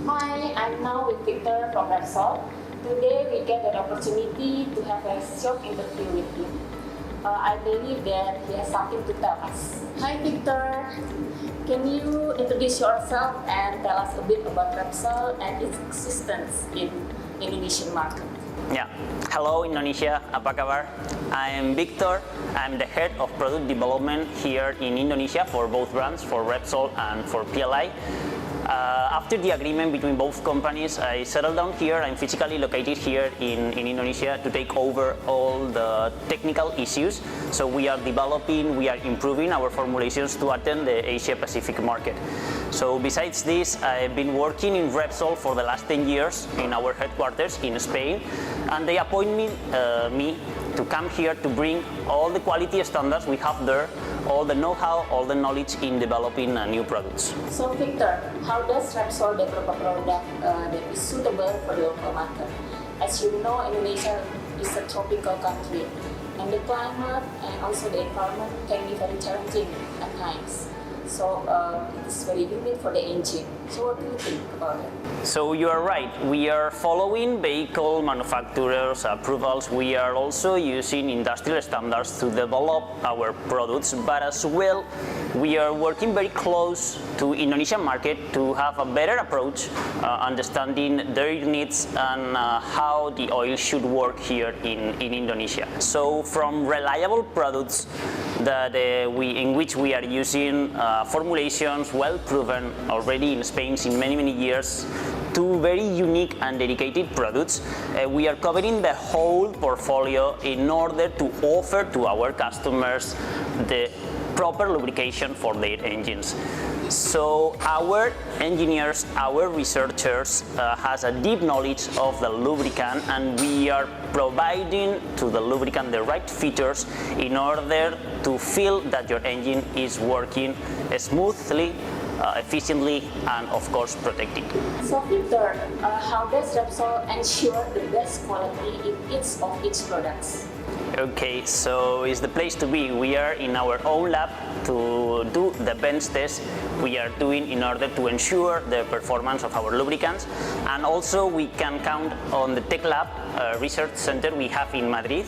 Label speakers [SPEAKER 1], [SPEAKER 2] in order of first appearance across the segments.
[SPEAKER 1] Hi, I'm now with Victor from Repsol. Today we get an opportunity to have a short interview with him. I believe that he has something to tell us. Hi Victor, can you introduce yourself and tell us a bit about Repsol and its existence in Indonesian market?
[SPEAKER 2] Yeah. Hello Indonesia, apa kabar? I am Victor. I'm the head of product development here in Indonesia for both brands, for Repsol and for PLI. After the agreement between both companies, I settled down here. I'm physically located here in Indonesia to take over all the technical issues. So we are developing, we are improving our formulations to attend the Asia Pacific market. So besides this, I've been working in Repsol for the last 10 years in our headquarters in Spain, and they appointed me to come here to bring all the quality standards we have there, all the know-how, all the knowledge in developing new products.
[SPEAKER 1] So Victor, how does Repsol develop a product that is suitable for the local market? As you know, Indonesia is a tropical country, and the climate and also the environment can be very challenging at times. So it is very humid for the engine. So what do you think about it?
[SPEAKER 2] So you are right. We are following vehicle manufacturers' approvals. We are also using industrial standards to develop our products, but as well, we are working very close to Indonesian market to have a better approach, understanding their needs and how the oil should work here in Indonesia. So from reliable products that in which we are using formulations well proven already in Spain in many years, to very unique and dedicated products, we are covering the whole portfolio in order to offer to our customers the proper lubrication for their engines. So our engineers, our researchers has a deep knowledge of the lubricant, and we are providing to the lubricant the right features in order to feel that your engine is working smoothly, efficiently, and of course protected.
[SPEAKER 1] So Victor, how does Repsol ensure the best quality in each of its products?
[SPEAKER 2] Okay, so it's the place to be. We are in our own lab to do the bench test we are doing in order to ensure the performance of our lubricants, and also we can count on the Tech Lab research center we have in Madrid.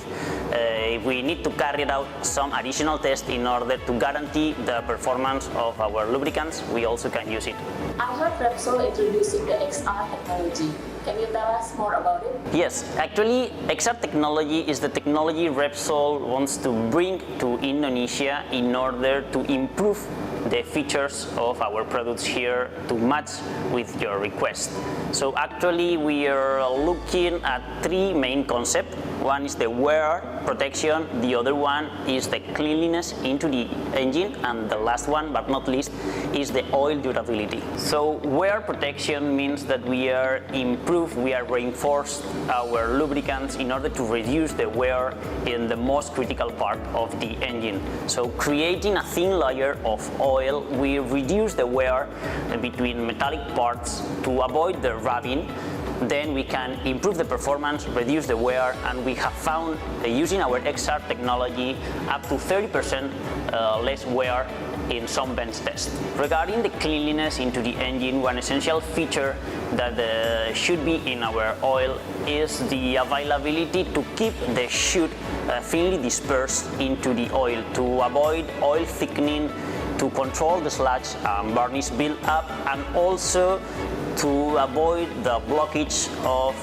[SPEAKER 2] If we need to carry out some additional tests in order to guarantee the performance of our lubricants, we also can use it.
[SPEAKER 1] I heard Repsol introducing the XR technology. Can you tell us more about it?
[SPEAKER 2] Yes, actually XR technology is the technology Repsol wants to bring to Indonesia in order to improve the features of our products here to match with your request. So actually we are looking at three main concepts. One is the wear protection, the other one is the cleanliness into the engine, and the last one but not least is the oil durability. So wear protection means that we are reinforced our lubricants in order to reduce the wear in the most critical part of the engine. So creating a thin layer of oil, we reduce the wear between metallic parts to avoid the rubbing. Then we can improve the performance, reduce the wear, and we have found using our XR technology up to 30% less wear in some bench tests. Regarding the cleanliness into the engine, one essential feature that should be in our oil is the availability to keep the chute thinly dispersed into the oil to avoid oil thickening, to control the sludge and varnish build up, and also to avoid the blockage of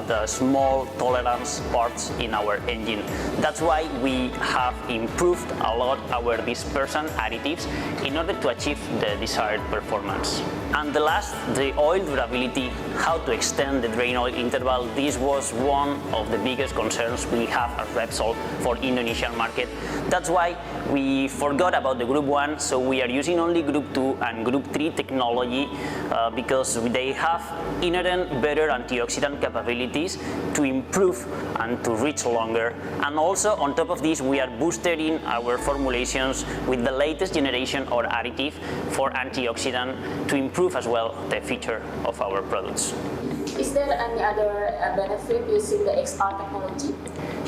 [SPEAKER 2] the small tolerance parts in our engine. That's why we have improved a lot our dispersion additives in order to achieve the desired performance. And the last, the oil durability, how to extend the drain oil interval. This was one of the biggest concerns we have at Repsol for Indonesian market. That's why we forgot about the Group 1, so we are using only Group 2 and Group 3 technology because they have inherent better antioxidant capabilities to improve and to reach longer. And also on top of this, we are boosting our formulations with the latest generation or additive for antioxidant to improve as well the feature of our products.
[SPEAKER 1] Is there any other benefit using the XR technology?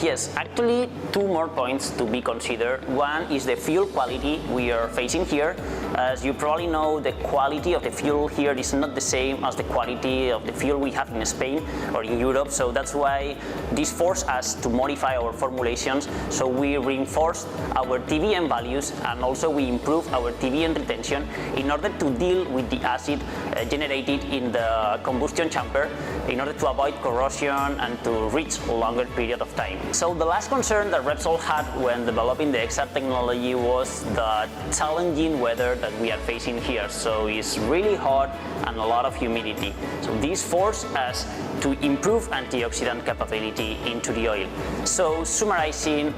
[SPEAKER 2] Yes, actually two more points to be considered. One is the fuel quality we are facing here. As you probably know, the quality of the fuel here is not the same as the quality of the fuel we have in Spain or in Europe, so that's why this forced us to modify our formulations. So we reinforced our TVM values and also we improved our TVM retention in order to deal with the acid generated in the combustion chamber in order to avoid corrosion and to reach a longer period of time. So the last concern that Repsol had when developing the XR technology was the challenging weather that we are facing here. So it's really hot and a lot of humidity. So this forced us to improve antioxidant capability into the oil. So summarizing,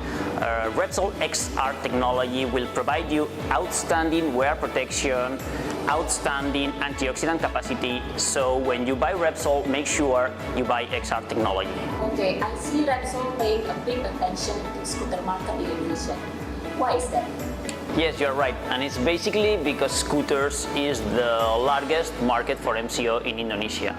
[SPEAKER 2] Repsol XR technology will provide you outstanding wear protection, outstanding antioxidant capacity. So when you buy Repsol, make sure you buy XR technology.
[SPEAKER 1] Okay, I see Repsol paying a big attention to scooter market in Indonesia. Why is that?
[SPEAKER 2] Yes, you're right, and it's basically because scooters is the largest market for MCO in Indonesia.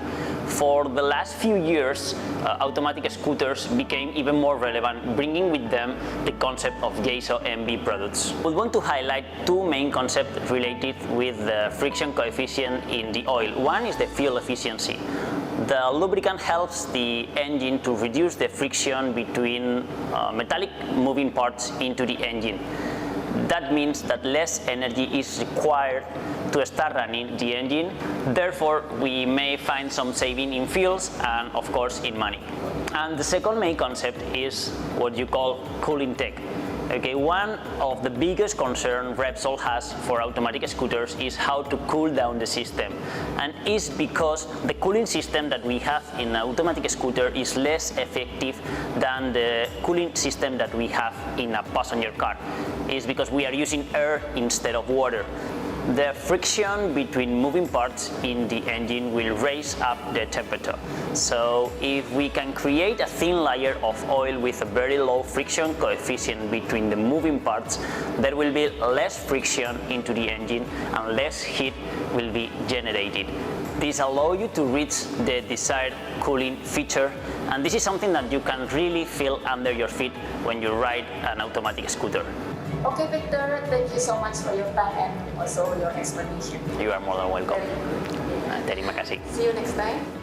[SPEAKER 2] For the last few years, automatic scooters became even more relevant, bringing with them the concept of JSO MB products. We want to highlight two main concepts related with the friction coefficient in the oil. One is the fuel efficiency. The lubricant helps the engine to reduce the friction between metallic moving parts into the engine. That means that less energy is required to start running the engine. Therefore, we may find some saving in fuels and of course in money. And the second main concept is what you call cooling tech. Okay, one of the biggest concerns Repsol has for automatic scooters is how to cool down the system. And it's because the cooling system that we have in an automatic scooter is less effective than the cooling system that we have in a passenger car. It's because we are using air instead of water. The friction between moving parts in the engine will raise up the temperature. So if we can create a thin layer of oil with a very low friction coefficient between the moving parts, there will be less friction into the engine and less heat will be generated. This allows you to reach the desired cooling feature, and this is something that you can really feel under your feet when you ride an automatic scooter.
[SPEAKER 1] Okay, Victor, thank you so much for your time and also your explanation.
[SPEAKER 2] You are more than welcome.
[SPEAKER 1] Very good.
[SPEAKER 2] Terima kasih.
[SPEAKER 1] See you next time.